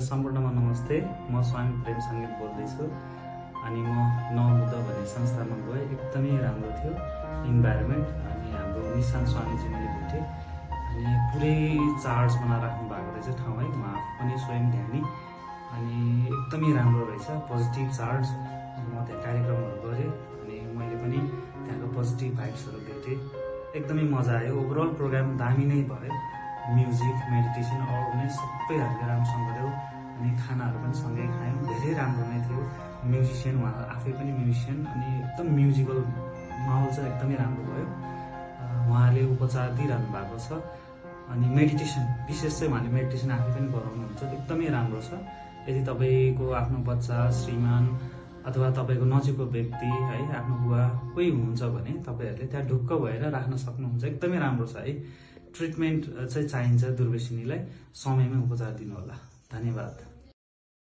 सम्पूर्णमा नमस्ते। म स्वामी प्रेम सङ्गीत बोल्दैछु अनि म नवबुद्ध भन्ने संस्थामा गएँ। एकदमै राम्रो थियो इन्भाइरोमेन्ट। अनि हाम्रो निशान स्वामीजी मैले भेटेँ अनि पुरै चार्जमा राख्नु भएको रहेछ ठाउँ है। उहाँ पनि स्वयं ध्यानी अनि एकदमै राम्रो रहेछ, पोजिटिभ चार्ज। म त्यहाँ कार्यक्रमहरू गरेँ अनि मैले पनि त्यहाँको पोजिटिभ भाइब्सहरू भेटेँ। एकदमै मजा आयो। ओभरअल प्रोग्राम दामी नै भयो। म्युजिक, मेडिटेसन, अवेरनेस सबै हामीले राम्रोसँग गऱ्यौँ अनि खानाहरू पनि सँगै खायौँ। धेरै राम्रो नै थियो। म्युजिसियन, उहाँ आफै पनि म्युजिसियन अनि एकदम म्युजिकल माहौल चाहिँ एकदमै राम्रो भयो। उहाँले उपचार दिइरहनु भएको छ अनि मेडिटेसन विशेष चाहिँ उहाँले मेडिटेसन आफै पनि गराउनुहुन्छ। एकदमै राम्रो छ। यदि तपाईँको आफ्नो बच्चा, श्रीमान अथवा तपाईँको नजिकको व्यक्ति है, आफ्नो बुवा कोही हुनुहुन्छ भने तपाईँहरूले त्यहाँ ढुक्क भएर राख्न सक्नुहुन्छ। एकदमै राम्रो छ है। ट्रिटमेन्ट चाहिँ चाहिन्छ दुर्व्यसनीलाई, समयमै उपचार दिनुहोला। धन्यवाद।